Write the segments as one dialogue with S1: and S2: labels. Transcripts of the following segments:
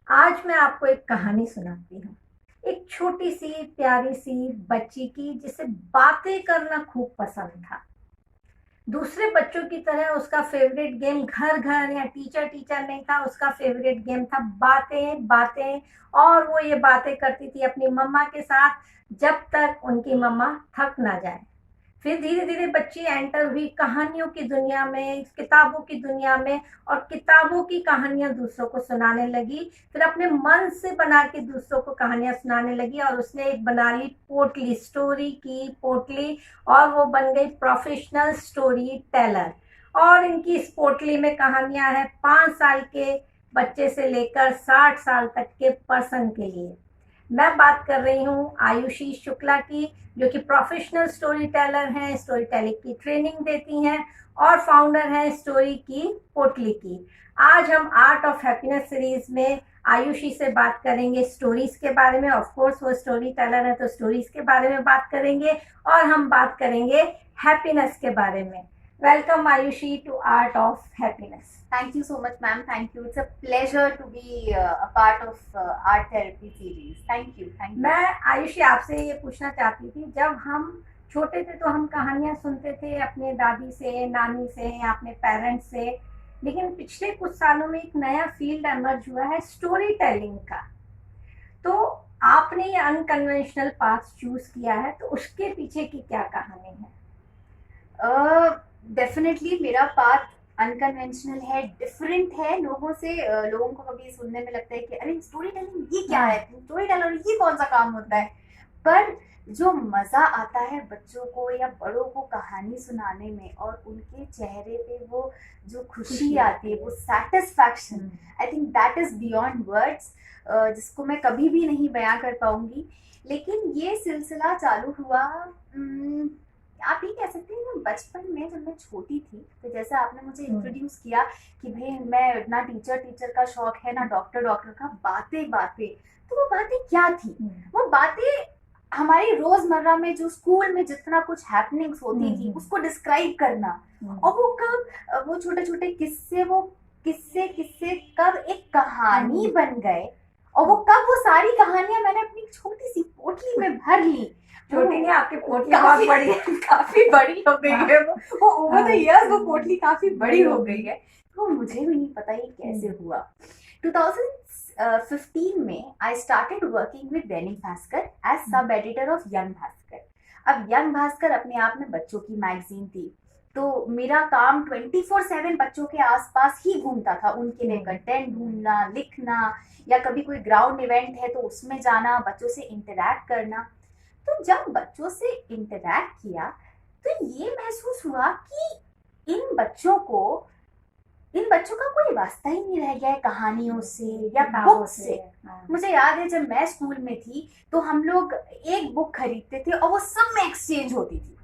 S1: आज मैं आपको एक कहानी सुनाती हूँ। एक छोटी सी प्यारी सी बच्ची की, जिसे बातें करना खूब पसंद था। दूसरे बच्चों की तरह उसका फेवरेट गेम घर घर या टीचर टीचर नहीं था। उसका फेवरेट गेम था बातें बातें। और वो ये बातें करती थी अपनी मम्मा के साथ, जब तक उनकी मम्मा थक ना जाए। फिर धीरे धीरे बच्ची एंटर हुई कहानियों की दुनिया में, किताबों की दुनिया में। और किताबों की कहानियां दूसरों को सुनाने लगी। फिर अपने मन से बना के दूसरों को कहानियां सुनाने लगी, और उसने एक बना ली पोटली, स्टोरी की पोटली। और वो बन गई प्रोफेशनल स्टोरी टेलर। और इनकी इस पोटली में कहानियां हैं 5 साल के बच्चे से लेकर 60 साल तक के पर्सन के लिए। मैं बात कर रही हूँ आयुषी शुक्ला की, जो कि प्रोफेशनल स्टोरी टेलर हैं, स्टोरी टेलिंग की ट्रेनिंग देती हैं और फाउंडर हैं स्टोरी की पोटली की। आज हम आर्ट ऑफ हैप्पीनेस सीरीज में आयुषी से बात करेंगे स्टोरीज के बारे में। ऑफ कोर्स वो स्टोरी टेलर है तो स्टोरीज के बारे में बात करेंगे, और हम बात करेंगे हैप्पीनेस के बारे में। Welcome Aayushi to Art of Happiness.
S2: Thank you so much, ma'am. Thank you. It's a pleasure to be a part of art therapy series. Thank you. Thank you.
S1: मैं आयुषी आपसे ये पूछना चाहती थी, जब हम छोटे थे तो हम कहानियां सुनते थे अपने दादी से, नानी से या अपने पेरेंट्स से। लेकिन पिछले कुछ सालों में एक नया फील्ड इमर्ज हुआ है स्टोरी टेलिंग का। तो आपने ये अनकन्वेंशनल पाथ चूज किया है, तो उसके पीछे की क्या कहानी है?
S2: डेफिनेटली मेरा पाथ अनकन्वेंशनल है, डिफरेंट है लोगों से। लोगों को कभी सुनने में लगता है कि अरे स्टोरी टेलिंग ये क्या है, स्टोरी टेलर ये कौन सा काम होता है। पर जो मजा आता है बच्चों को या बड़ों को कहानी सुनाने में, और उनके चेहरे पे वो जो खुशी आती है, वो satisfaction, I think that is beyond words, जिसको मैं कभी भी नहीं बयां कर पाऊंगी। लेकिन ये सिलसिला चालू हुआ, आप ये कह सकते हैं कि बचपन में जब मैं छोटी थी, तो जैसे आपने मुझे इंट्रोड्यूस किया कि भाई मैं ना टीचर का शौक है ना डॉक्टर का, बातें बातें। तो वो बातें क्या थी? वो बातें हमारी रोजमर्रा में जो स्कूल में जितना कुछ हैपनिंग्स होती थी उसको डिस्क्राइब करना। और वो कब वो छोटे छोटे किस्से, वो किस्से किस्से कब एक कहानी बन गए, और वो कब वो सारी कहानियां मैंने अपनी छोटी सी पोटली में भर ली।
S1: छोटी नहीं, आपकी पोटली बहुत बड़ी है।
S2: काफी बड़ी हो गई है वो ओवर द इयर्स वो पोटली काफी बड़ी हो गई है। तो मुझे भी नहीं पता ये कैसे हुआ। 2015 में I started working with Dainik Bhaskar as sub editor of Young Bhaskar. अब यंग भास्कर अपने आप में बच्चों की मैगजीन थी, तो मेरा काम 24/7 बच्चों के आसपास ही घूमता था। उनके लिए कंटेंट ढूंढना, लिखना, या कभी कोई ग्राउंड इवेंट है तो उसमें जाना, बच्चों से इंटरैक्ट करना। तो जब बच्चों से इंटरैक्ट किया तो ये महसूस हुआ कि इन बच्चों का कोई वास्ता ही नहीं रह गया है कहानियों से या बुक से। मुझे याद है जब मैं स्कूल में थी तो हम लोग एक बुक खरीदते थे और वो सब में एक्सचेंज होती थी।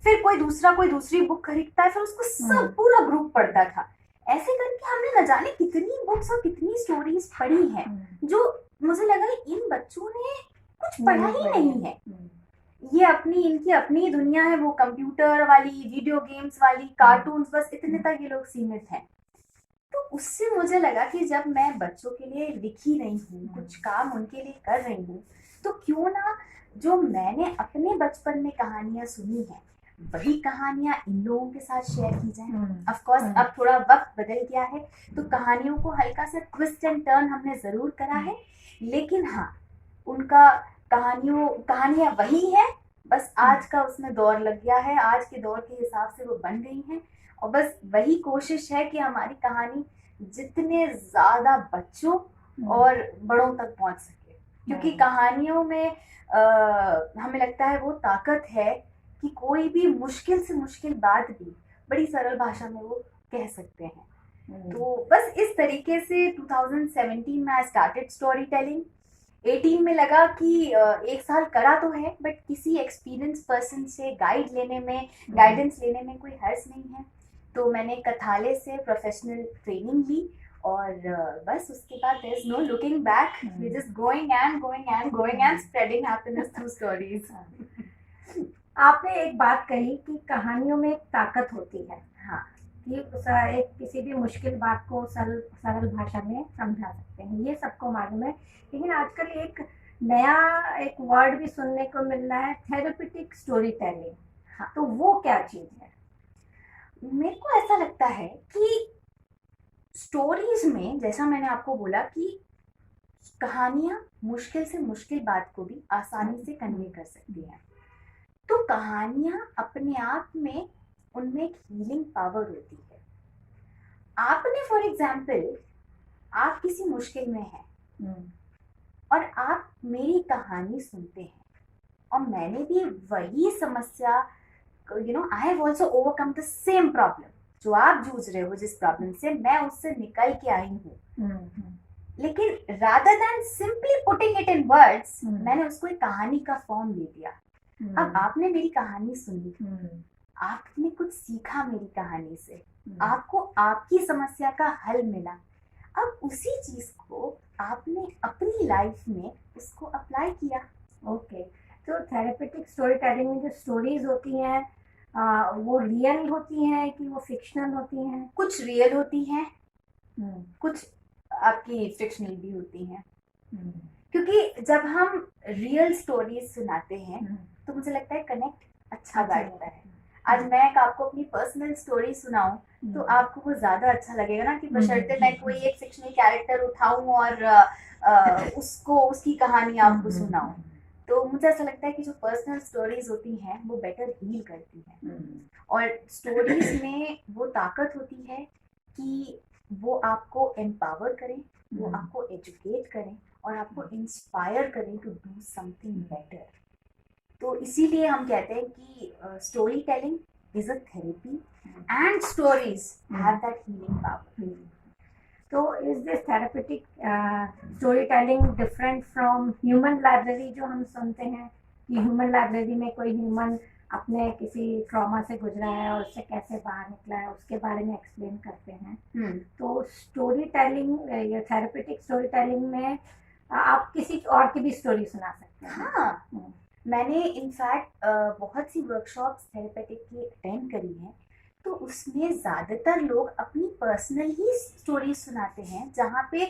S2: फिर कोई दूसरी बुक खरीदता है, फिर उसको सब पूरा ग्रुप पढ़ता था। ऐसे करके हमने न जाने कितनी बुक्स और कितनी स्टोरीज पढ़ी हैं, जो मुझे लगा इन बच्चों ने कुछ पढ़ा ही नहीं है। ये इनकी अपनी दुनिया है, वो कंप्यूटर वाली, वीडियो गेम्स वाली, कार्टून्स, बस इतने तक ये लोग सीमित हैं। तो उससे मुझे लगा कि जब मैं बच्चों के लिए लिख ही रही हूँ, कुछ काम उनके लिए कर रही हूँ, तो क्यों ना जो मैंने अपने बचपन में कहानियां सुनी है वही कहानियां इन लोगों के साथ शेयर की जाए। ऑफ कोर्स अब थोड़ा वक्त बदल गया है, तो कहानियों को हल्का सा ट्विस्ट एंड टर्न हमने जरूर करा है, लेकिन हाँ, उनका कहानियां वही है, बस आज का उसमें दौर लग गया है, आज के दौर के हिसाब से वो बन गई हैं। और बस वही कोशिश है कि हमारी कहानी जितने ज्यादा बच्चों और बड़ों तक पहुंच सके, क्योंकि कहानियों में हमें लगता है वो ताकत है कि कोई भी मुश्किल से मुश्किल बात भी बड़ी सरल भाषा में वो कह सकते हैं। तो बस इस तरीके से 2017 में आई स्टार्टेड स्टोरी टेलिंग। 18 में लगा कि एक साल करा तो है, बट किसी एक्सपीरियंस पर्सन से गाइडेंस लेने में कोई हर्ज नहीं है। तो मैंने कथालय से प्रोफेशनल ट्रेनिंग ली, और बस उसके बाद there is no looking back, we just going and spreading happiness through stories.
S1: आपने एक बात कही कि कहानियों में एक ताकत होती है।
S2: हाँ,
S1: कि एक किसी भी मुश्किल बात को सरल सरल भाषा में समझा सकते हैं, ये सबको मालूम है। लेकिन आजकल एक नया एक वर्ड भी सुनने को मिल रहा है, थेरेपेटिक स्टोरी टेलिंग।
S2: हाँ।
S1: तो वो क्या चीज है?
S2: मेरे को ऐसा लगता है कि स्टोरीज में, जैसा मैंने आपको बोला कि कहानियां मुश्किल से मुश्किल बात को भी आसानी से कन्वे कर सकती हैं, तो कहानियां अपने आप में उनमें एक हीलिंग पावर होती है। आपने फॉर एग्जाम्पल, आप किसी मुश्किल में हैं और आप मेरी कहानी सुनते हैं, और मैंने भी वही समस्या, I have also overcome the same problem जो आप जूझ रहे हो, जिस प्रॉब्लम से मैं उससे निकल के आई हूँ। लेकिन rather than simply putting it in words, मैंने उसको एक कहानी का फॉर्म दे दिया। अब आपने मेरी कहानी सुनी, आपने कुछ सीखा मेरी कहानी से, आपको आपकी समस्या का हल मिला। अब उसी चीज को आपने अपनी लाइफ में उसको अप्लाई किया।
S1: ओके, तो थेरेपेटिक स्टोरी टेलिंग में जो स्टोरीज होती हैं वो रियल होती हैं कि वो फिक्शनल होती हैं?
S2: कुछ रियल होती हैं, कुछ आपकी फिक्शनल भी होती हैं। क्योंकि जब हम रियल स्टोरीज सुनाते हैं तो मुझे लगता है कनेक्ट अच्छा बैठता है। आज मैं आपको अपनी पर्सनल स्टोरी सुनाऊं तो आपको वो ज्यादा अच्छा लगेगा ना, कि बशर्ते मैं कोई एक फिक्शनल कैरेक्टर उठाऊं और उसको उसकी कहानी आपको सुनाऊं। तो मुझे ऐसा लगता है कि जो पर्सनल स्टोरीज होती हैं वो बेटर हील करती हैं। और स्टोरीज में वो ताकत होती है कि वो आपको एम्पावर करें, वो आपको एजुकेट करें और आपको इंस्पायर करें टू डू समथिंग बेटर। तो इसीलिए हम कहते हैं कि storytelling is a therapy and stories have that healing power.
S1: तो is this therapeutic storytelling different from human library जो हम सुनते हैं कि ह्यूमन लाइब्रेरी में कोई ह्यूमन अपने किसी ट्रॉमा से गुजरा है और उससे कैसे बाहर निकला है उसके बारे में एक्सप्लेन करते हैं। तो स्टोरी टेलिंग या थेरेपेटिक स्टोरी टेलिंग में आप किसी और की भी स्टोरी सुना सकते हैं।
S2: हाँ, मैंने इनफैक्ट बहुत सी वर्कशॉप्स थेरेपेटिक की अटेंड करी हैं, तो उसमें ज़्यादातर लोग अपनी पर्सनल ही स्टोरी सुनाते हैं, जहाँ पे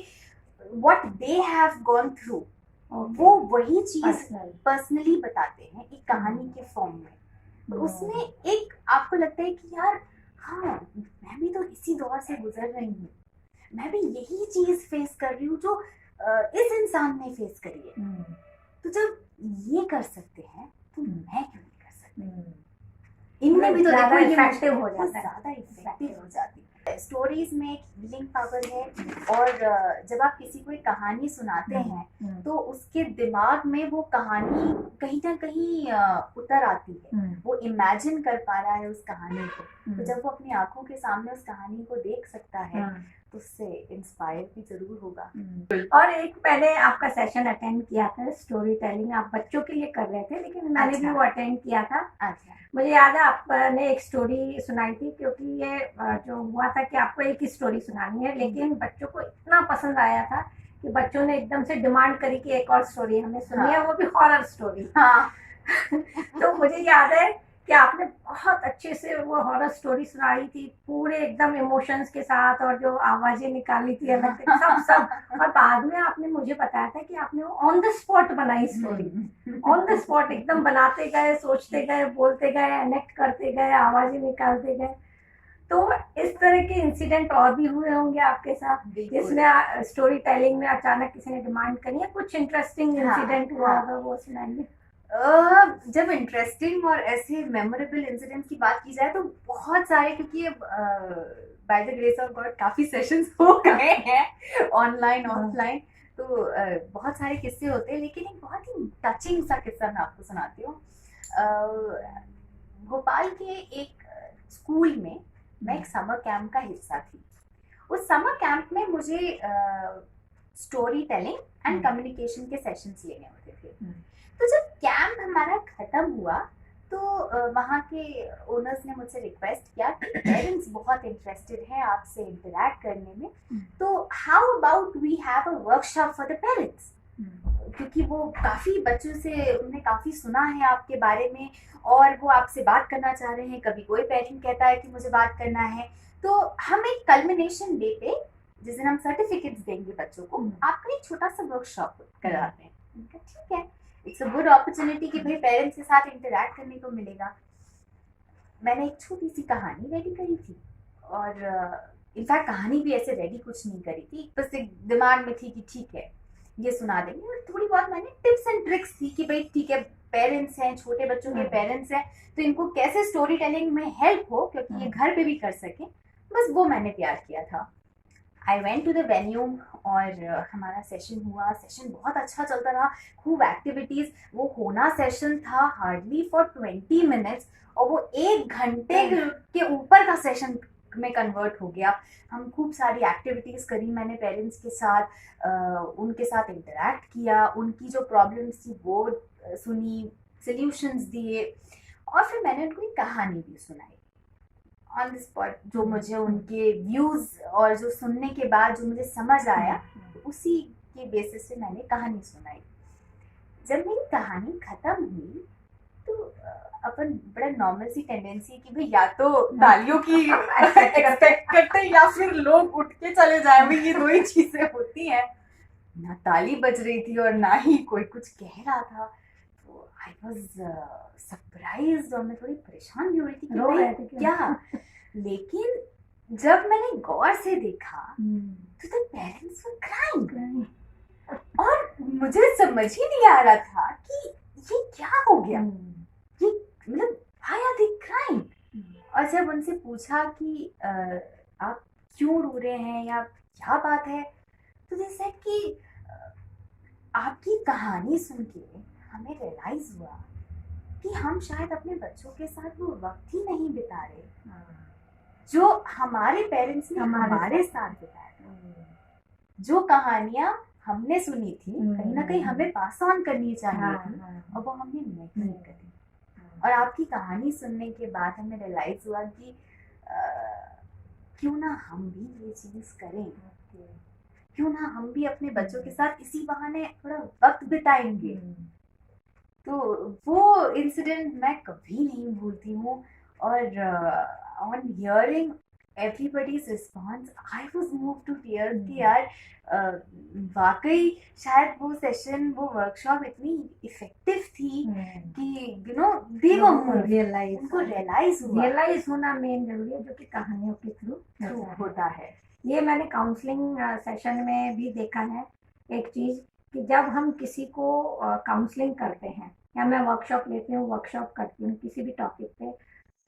S2: what they have gone through वो वही चीज़ पर्सनली बताते हैं एक कहानी के फॉर्म में। तो उसमें एक आपको लगता है कि यार हाँ, मैं भी तो इसी दौर से गुजर रही हूँ, मैं भी यही चीज़ फेस कर रही हूँ जो इस इंसान ने फेस करी है। तो जब ये कर सकते हैं तो मैं क्यों नहीं कर सकती? इनमें भी तो देखो ये
S1: इफेक्टिव हो जाता है,
S2: ज़्यादा इफेक्टिव हो जाती है। स्टोरीज में एक हीलिंग पावर है, और जब आप किसी को एक कहानी सुनाते हैं तो उसके दिमाग में वो कहानी कहीं ना कहीं उतर आती है, वो इमेजिन कर पा रहा है उस कहानी को। तो जब वो अपनी आंखों के सामने उस कहानी को देख सकता है तो उससे इंस्पायर भी जरूर होगा।
S1: और एक मैंने आपका सेशन अटेंड किया था स्टोरी टेलिंग, आप बच्चों के लिए कर रहे थे, लेकिन मैंने भी वो अटेंड किया था।
S2: अच्छा,
S1: मुझे याद है आपने एक स्टोरी सुनाई थी, क्योंकि ये जो हुआ था कि आपको एक ही स्टोरी सुनानी है, लेकिन बच्चों को इतना पसंद आया था कि बच्चों ने एकदम से डिमांड करी कि एक और स्टोरी हमें सुनी है, वो भी हॉरर स्टोरी। तो मुझे याद है कि आपने बहुत अच्छे से वो हॉरर स्टोरी सुनाई थी, पूरे एकदम इमोशंस के साथ, और जो आवाजें निकाली थी अलग से सब। और बाद में आपने मुझे बताया था कि आपने वो ऑन द स्पॉट बनाई स्टोरी, ऑन द स्पॉट एकदम बनाते गए, सोचते गए, बोलते गए, कनेक्ट करते गए, आवाजें निकालते गए। तो इस तरह के इंसिडेंट और भी हुए होंगे आपके साथ, जिसमें स्टोरी टेलिंग में अचानक किसी ने डिमांड करी है, कुछ इंटरेस्टिंग इंसिडेंट हुआ होगा, वो सुनाइए।
S2: जब इंटरेस्टिंग और ऐसे मेमोरेबल इंसिडेंट्स की बात की जाए तो बहुत सारे, क्योंकि by the grace of God काफी सेशंस हो गए हैं ऑनलाइन ऑफलाइन, तो बहुत सारे किस्से होते हैं। लेकिन एक बहुत ही टचिंग सा किस्सा मैं आपको सुनाती हूँ। भोपाल के एक स्कूल में मैं एक समर कैंप का हिस्सा थी। उस समर कैंप में मुझे स्टोरी टेलिंग एंड कम्युनिकेशन के सेशंस लेने होते थे। तो जब कैंप हमारा खत्म हुआ तो वहाँ के ओनर्स ने मुझसे रिक्वेस्ट किया कि पेरेंट्स बहुत इंटरेस्टेड हैं आपसे इंटरैक्ट करने में, तो how about we have a workshop for the parents. क्योंकि वो काफ़ी बच्चों से उन्होंने काफ़ी सुना है आपके बारे में और वो आपसे बात करना चाह रहे हैं। कभी कोई पेरेंट कहता है कि मुझे बात करना है, तो हम एक कल्मिनेशन डे पे जिस दिन हम सर्टिफिकेट्स देंगे बच्चों को, आपका एक छोटा सा वर्कशॉप कराते हैं। उनका ठीक है, इट्स अ गुड अपॉर्चुनिटी कि भाई पेरेंट्स के साथ इंटरेक्ट करने को मिलेगा। मैंने एक छोटी सी कहानी रेडी करी थी और इनफैक्ट कहानी भी ऐसे रेडी कुछ नहीं करी थी, बस एक दिमाग में थी कि ठीक है ये सुना देंगे। और थोड़ी बहुत मैंने टिप्स एंड ट्रिक्स थी कि भाई ठीक है, पेरेंट्स हैं, छोटे बच्चों के पेरेंट्स हैं, तो इनको कैसे स्टोरी टेलिंग में हेल्प हो, क्योंकि ये घर पे भी कर सकें, बस वो मैंने तैयार किया था। I went to the venue और हमारा सेशन हुआ। सेशन बहुत अच्छा चलता रहा, खूब एक्टिविटीज़। वो होना सेशन था हार्डली फॉर 20 मिनट्स और वो 1 घंटे के ऊपर का सेशन में कन्वर्ट हो गया। हम खूब सारी एक्टिविटीज़ करी मैंने पेरेंट्स के साथ, उनके साथ इंटरेक्ट किया, उनकी जो प्रॉब्लम्स थी वो सुनी, सल्यूशंस दिए और फिर मैंने उनको एक कहानी भी सुनाई ऑन द स्पॉट। जो मुझे उनके व्यूज़ और जो सुनने के बाद जो मुझे समझ आया, उसी के बेसिस पे मैंने कहानी सुनाई। जब मेरी कहानी ख़त्म हुई तो अपन बड़ा नॉर्मल सी टेंडेंसी कि भाई या तो तालियों की एक्सपेक्ट करते हैं या फिर लोग उठ के चले जाए, भाई ये 2 ही चीज़ें होती हैं। ना ताली बज रही थी और ना ही कोई कुछ कह रहा था, तो आई वाज सरप्राइज्ड और मैं थोड़ी परेशान भी हो रही थी कि भाई क्या। लेकिन जब मैंने गौर से देखा तो द पेरेंट्स वर क्राइंग और मुझे समझ ही नहीं आ रहा था कि ये क्या हो गया, ये मतलब व्हाई आर दे क्राइंग। और जब उनसे पूछा कि आप क्यों रो रहे हैं या क्या बात है, तो दे सेड कि आपकी कहानी सुन के हमें रियलाइज हुआ कि हम शायद अपने बच्चों के साथ वो वक्त ही नहीं बिता रहे जो हमारे पेरेंट्स ने हमारे साथ बिताया। जो कहानियाँ हमने सुनी थी कहीं ना कहीं हमें पास ऑन करनी चाहिए थी और वो हमने नहीं करी। और आपकी कहानी सुनने के बाद हमें रियलाइज हुआ कि क्यों ना हम भी ये चीज़ करें, क्यों ना हम भी अपने बच्चों के साथ इसी बहाने थोड़ा वक्त बिताएंगे। तो वो इंसिडेंट मैं कभी नहीं भूलती हूँ। और on hearing everybody's response I was moved to tear कि यार वाकई शायद वो सेशन, वो वर्कशॉप इतनी इफेक्टिव थी कि you know they were realise, उनको रियलाइज
S1: होना मेन जरूरी है, जो कि कहानियों के थ्रू
S2: होता है।
S1: ये मैंने काउंसलिंग सेशन में भी देखा है एक चीज़ कि जब हम किसी को काउंसलिंग करते हैं या मैं वर्कशॉप लेती हूँ, वर्कशॉप करती हूँ किसी भी टॉपिक पे,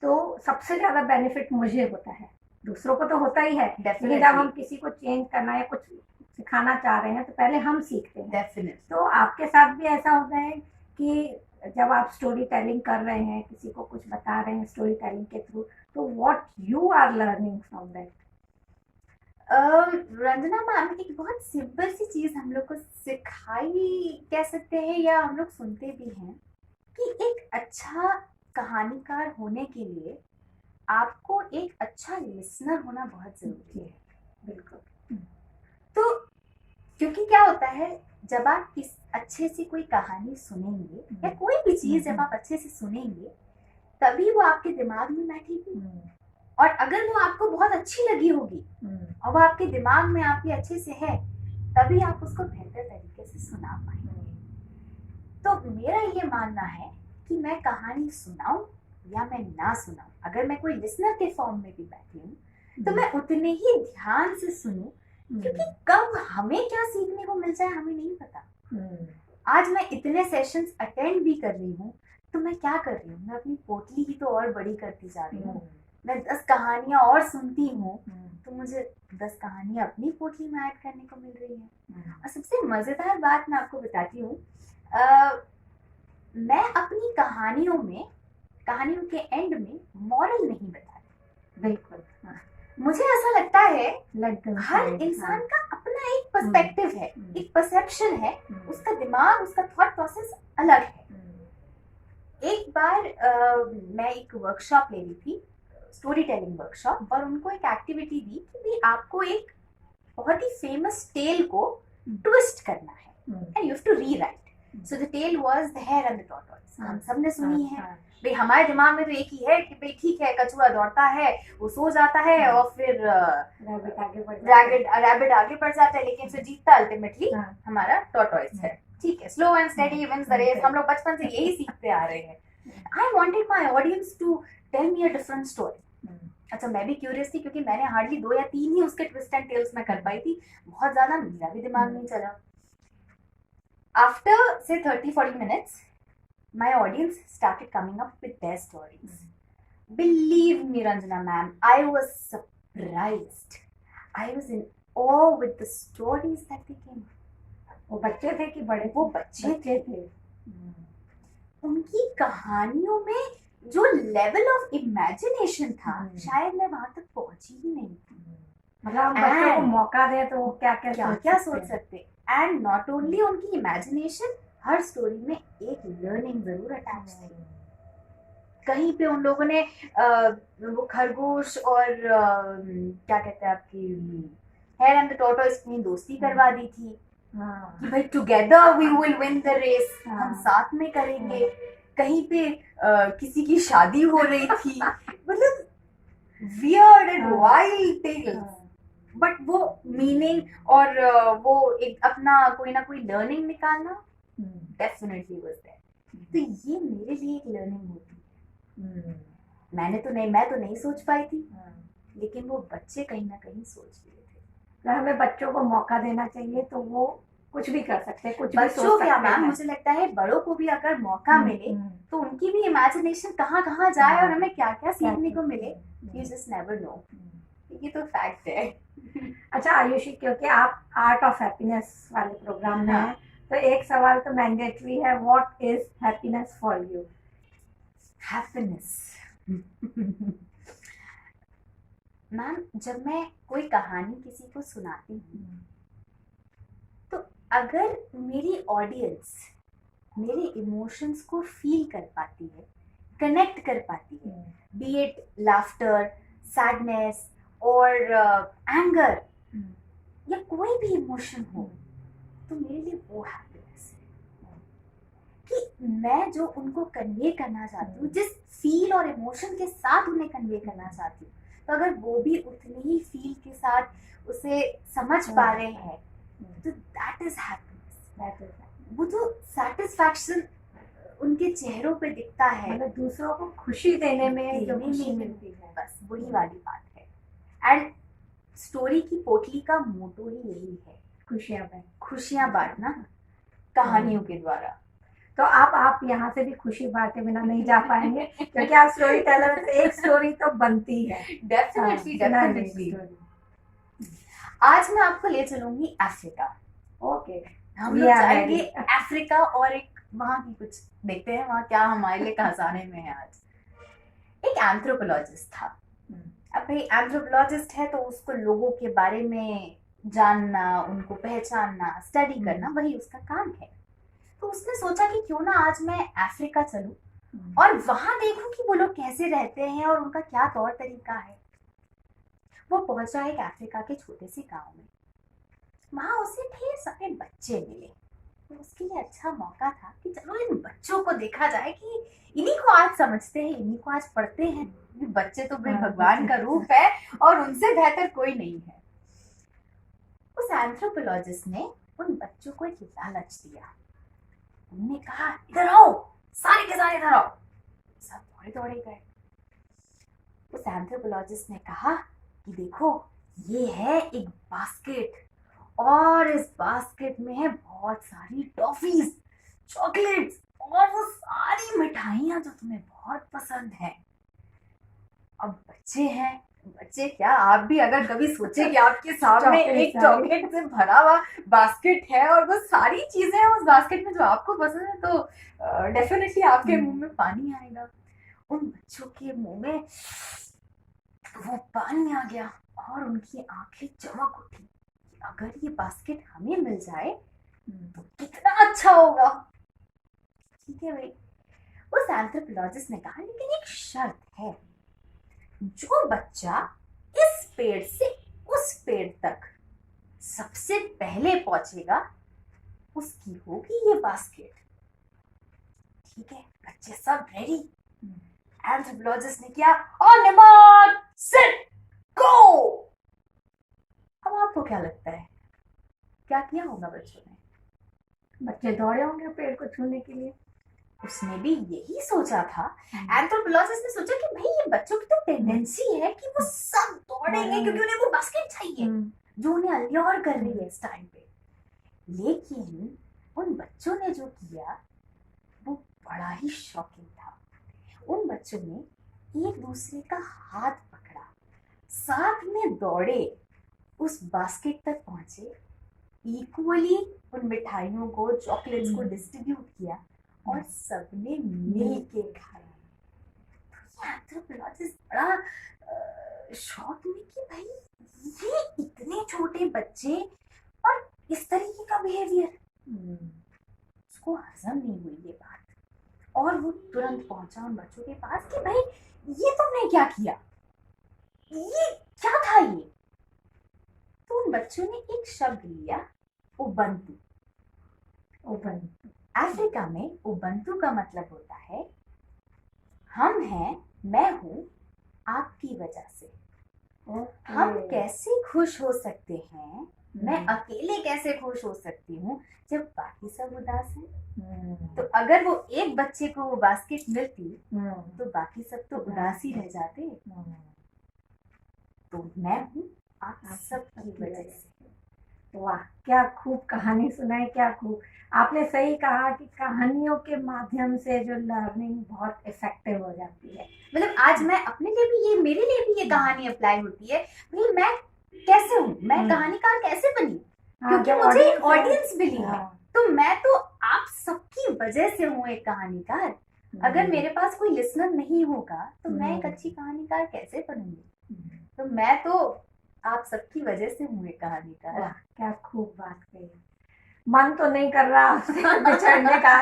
S1: तो सबसे ज़्यादा बेनिफिट मुझे होता है, दूसरों को तो होता ही है। लेकिन जब हम किसी को चेंज करना या कुछ सिखाना चाह रहे हैं तो पहले हम सीखते हैं।
S2: डेफिनेटली।
S1: तो आपके साथ भी ऐसा होता है कि जब आप स्टोरी टेलिंग कर रहे हैं, किसी को कुछ बता रहे हैं स्टोरी टेलिंग के थ्रू, तो what you are learning from that?
S2: Ranjana ma'am, एक बहुत सिंपल सी चीज़ हम लोग को सिखाई कह सकते हैं या हम लोग सुनते भी हैं कि एक अच्छा कहानीकार होने के लिए आपको एक अच्छा लिसनर होना बहुत ज़रूरी है।
S1: बिल्कुल।
S2: तो क्योंकि क्या होता है, जब आप किस अच्छे से कोई कहानी सुनेंगे या कोई भी चीज़ जब आप अच्छे से सुनेंगे तभी वो आपके दिमाग में बैठेगी। और अगर वो आपको बहुत अच्छी लगी होगी और वो आपके दिमाग में आपके अच्छे से है, तभी आप उसको बेहतर तरीके से सुना पाएंगे। तो मेरा ये मानना है कि मैं कहानी सुनाऊं या मैं ना सुनाऊं, अगर मैं कोई लिसनर के फॉर्म में भी बैठी हूँ तो मैं उतने ही ध्यान से सुनूं, क्योंकि कब हमें क्या सीखने को मिल जाए हमें नहीं पता। आज मैं इतने सेशंस अटेंड भी कर रही हूँ तो मैं क्या कर रही हूँ, मैं अपनी पोटली ही तो और बड़ी करती जा रही हूँ। मैं 10 कहानियाँ और सुनती हूँ तो मुझे 10 कहानियाँ अपनी पोटली में ऐड करने को मिल रही है। और सबसे मज़ेदार बात मैं आपको बताती हूँ, मैं अपनी कहानियों के एंड में मॉरल नहीं बताती।
S1: बिल्कुल।
S2: मुझे ऐसा लगता है हर इंसान का अपना एक पर्सपेक्टिव है, एक परसेप्शन है, उसका दिमाग, उसका थॉट प्रोसेस अलग है। एक बार मैं एक वर्कशॉप ले रही थी, स्टोरी टेलिंग वर्कशॉप, और उनको एक एक्टिविटी दी कि भी आपको एक बहुत ही फेमस टेल को ट्विस्ट करना है। and you have to rewrite. So the tale was The Hare and the Tortoise. हम सबने सुनी है भाई, हमारे दिमाग में तो एक ही है कि भाई ठीक है, कछुआ दौड़ता है, वो सो जाता है और फिर रैबिट आगे बढ़ जाता है, लेकिन फिर जीतता अल्टीमेटली हमारा टॉर्टोइस है। ठीक है, slow and steady wins the race, हम लोग बचपन से यही सीखते आ रहे हैं। I wanted my audience to tell me a different story. अच्छा, मैं भी क्यूरियस थी क्योंकि मैंने हार्डली 2 या 3 ही उसके ट्विस्ट एंड टेल्स में कर पाई थी, बहुत ज्यादा मेरा भी दिमाग नहीं चला। After say 30-40 minutes, my audience started coming up with their stories. Believe me, Ranjana ma'am, I was surprised. I was in awe with the stories that they came.
S1: वो बच्चे थे कि बड़े?
S2: वो बच्चे थे। उनकी कहानियों में जो लेवल ऑफ इमेजिनेशन था, शायद मैं वहां तक पहुंची ही नहीं।
S1: मतलब हम बच्चों को मौका दें तो वो क्या सोच सकते।
S2: एंड नॉट ओनली उनकी इमेजिनेशन, हर स्टोरी में एक लर्निंग जरूर अटैच थी। कहीं पे उन लोगों ने वो खरगोश और क्या कहते हैं आपकी हेयर एंड द टॉर्टोइस की दोस्ती करवा दी थी कि भाई together we will win the race, हम साथ में करेंगे। कहीं पे किसी की शादी हो रही थी, मतलब weird and wild tales, but वो मीनिंग और वो एक अपना कोई ना कोई लर्निंग निकालना डेफिनेटली वाज देयर। तो ये मेरे लिए एक लर्निंग होती है। मैं तो नहीं सोच पाई थी, लेकिन वो बच्चे कहीं ना कहीं सोच लिए थे।
S1: तो हमें बच्चों को मौका देना चाहिए, तो वो कुछ भी कर सकते हैं, कुछ
S2: बच्चों क्या मैम, मुझे लगता है बड़ों को भी अगर मौका मिले तो उनकी भी इमेजिनेशन कहाँ जाए और हमें क्या क्या सीखने को मिले, यू जस्ट नेवर नो। ये तो फैक्ट है।
S1: अच्छा आयुषी, क्योंकि आप आर्ट ऑफ हैप्पीनेस वाले प्रोग्राम में हैं, तो एक सवाल तो मैंडेटरी है, what is happiness for you?
S2: Happiness ma'am, जब मैं कोई कहानी किसी को सुनाती हूँ तो अगर मेरी ऑडियंस मेरे इमोशंस को फील कर पाती है, कनेक्ट कर पाती है, बी इट लाफ्टर, सैडनेस और एंगर या कोई भी इमोशन हो, तो मेरे लिए वो हैप्पीनेस है कि मैं जो उनको कन्वे करना चाहती हूँ, जिस फील और इमोशन के साथ उन्हें कन्वे करना चाहती हूँ, तो अगर वो भी उतने ही फील के साथ उसे समझ पा रहे हैं, तो दैट इज हैप्पीनेस। वो जो सेटिस्फैक्शन उनके चेहरों पे दिखता है,
S1: मतलब दूसरों को खुशी देने में जो खुशी मिलती है,
S2: बस वही वाली बात है। एंड स्टोरी की पोटली का मोटो ही यही है, खुशियां बांटना कहानियों के द्वारा।
S1: तो आप यहाँ से भी खुशी बांटे बिना नहीं जा पाएंगे, क्योंकि आप स्टोरी टेलर से एक स्टोरी तो बनती है।
S2: डेफिनेटली। आज मैं आपको ले चलूंगी अफ्रीका।
S1: ओके,
S2: हम लोग जाएंगे अफ्रीका और एक वहाँ की कुछ देखते हैं वहाँ क्या हमारे लिए खजाने में है। आज एक एंथ्रोपोलॉजिस्ट था। अब भाई एंथ्रोपोलॉजिस्ट है तो उसको लोगों के बारे में जानना, उनको पहचानना, स्टडी करना, वही उसका काम है। तो उसने सोचा कि क्यों ना आज मैं अफ्रीका चलूं और वहां देखूं कि वो लोग कैसे रहते हैं और उनका क्या तौर तरीका है। वो पहुंचा एक अफ्रीका के छोटे से गांव में। वहां उसे ढेर सारे बच्चे मिले, तो उसके लिए अच्छा मौका था कि चलो इन बच्चों को देखा जाए कि इन्हीं को आज समझते हैं, इन्हीं को आज पढ़ते हैं। ये बच्चे तो भाई भगवान का रूप है और उनसे बेहतर कोई नहीं है। उस एंथ्रोपोलॉजिस्ट ने उन बच्चों को एक लालच दिया। उन्होंने कहा, इधर आओ, सारे के सारे इधर आओ। सब दौड़े दौड़े गए। उस एंथ्रोपोलॉजिस्ट ने कहा कि देखो, ये है एक बास्केट और इस बास्केट में है बहुत सारी टॉफीज, चॉकलेट्स और वो सारी मिठाइयां जो तुम्हें बहुत पसंद है। अब बच्चे क्या, आप भी अगर कभी सोचे कि आपके सामने एक चॉकलेट से भरा हुआ बास्केट है और वो सारी चीजें हैं उस बास्केट में जो आपको पसंद है, तो डेफिनेटली आपके मुंह में पानी आएगा। उन बच्चों के मुंह में वो पानी आ गया और उनकी आंखें चमक उठी। अगर ये बास्केट हमें मिल जाए तो कितना अच्छा होगा। ठीक है भाई, उस एंथ्रोपोलॉजिस्ट ने कहा, लेकिन एक शर्त है, जो बच्चा इस पेड़ से उस पेड़ तक सबसे पहले पहुंचेगा उसकी होगी ये बास्केट। ठीक है, बच्चे सब रेडी। एंथ्रोपोलॉजिस्ट ने किया on your mark set go. अब आपको क्या लगता है क्या किया होगा बच्चों ने?
S1: बच्चे दौड़े होंगे पेड़ को छूने के लिए।
S2: उसने भी यही सोचा था। एंथ्रोपोलॉजिस्ट ने सोचा कि भाई ये बच्चों की तो टेंडेंसी है कि वो सब दौड़ेंगे क्योंकि उन्हें वो बास्केट चाहिए जो उन्हें अल्योर कर रही है इस टाइम पे। लेकिन उन बच्चों ने जो किया वो बड़ा ही शॉकिंग था। उन बच्चों ने एक दूसरे का हाथ पकड़ा, साथ में दौड़े, उस बास्केट तक पहुंचे, इक्वली उन मिठाइयों को, चॉकलेट्स को डिस्ट्रीब्यूट किया और सबने मिल के खाया। तो एंथ्रोपोलॉजिस्ट बड़ा शॉक में कि भाई ये इतने छोटे बच्चे और इस तरीके का बिहेवियर, उसको हजम नहीं हुई ये बात और वो तुरंत पहुंचा उन बच्चों के पास कि भाई ये तुमने क्या किया, ये क्या था ये। तो उन बच्चों ने एक शब्द लिया, उबंतु।
S1: उबंतु
S2: अफ्रीका में उबंतु का मतलब होता है हम हैं, मैं हूं आपकी वजह से। हम कैसे खुश हो सकते हैं, मैं अकेले कैसे खुश हो सकती हूँ जब बाकी सब उदास हैं। तो अगर वो एक बच्चे को वो बास्केट मिलती तो बाकी सब तो उदास ही रह जाते। तो मैं हूँ आप सबकी वजह से।
S1: वाह, क्या खूब कहानी सुनाई, क्या खूब। आपने सही कहा कि कहानियों के माध्यम से जो लर्निंग बहुत इफेक्टिव हो जाती है।
S2: मतलब आज मैं अपने लिए भी ये, मेरे लिए भी ये कहानी अप्लाई होती है। भाई मैं कैसे हूँ, मैं कहानीकार कैसे बनी, क्योंकि मुझे ऑडियंस मिली है। तो मैं तो आप सबकी वजह से हूँ एक कहानीकार। अगर मेरे पास कोई लिसनर नहीं होगा तो मैं एक अच्छी कहानीकार कैसे बनूंगी। तो मैं तो आप सबकी वजह से हूँ एक कहानीकार।
S1: क्या खूब बात कही। मन तो नहीं कर रहा आपसे बिछड़ने का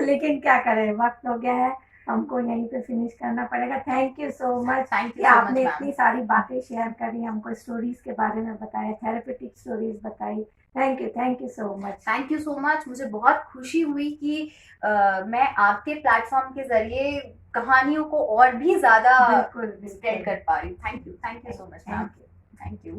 S1: लेकिन क्या करें, वक्त हो गया है, हमको यहीं पे फिनिश करना पड़ेगा। थैंक यू सो मच कि आपने इतनी सारी बातें शेयर करी, हमको स्टोरीज के बारे में बताया, थेरेपेटिक स्टोरीज बताई। Thank you so much.
S2: Thank you so much. मुझे बहुत खुशी हुई कि मैं आपके प्लेटफॉर्म के जरिए कहानियों को और भी ज्यादा स्प्रेड कर पा रही हूँ। Thank you so much. Thank you.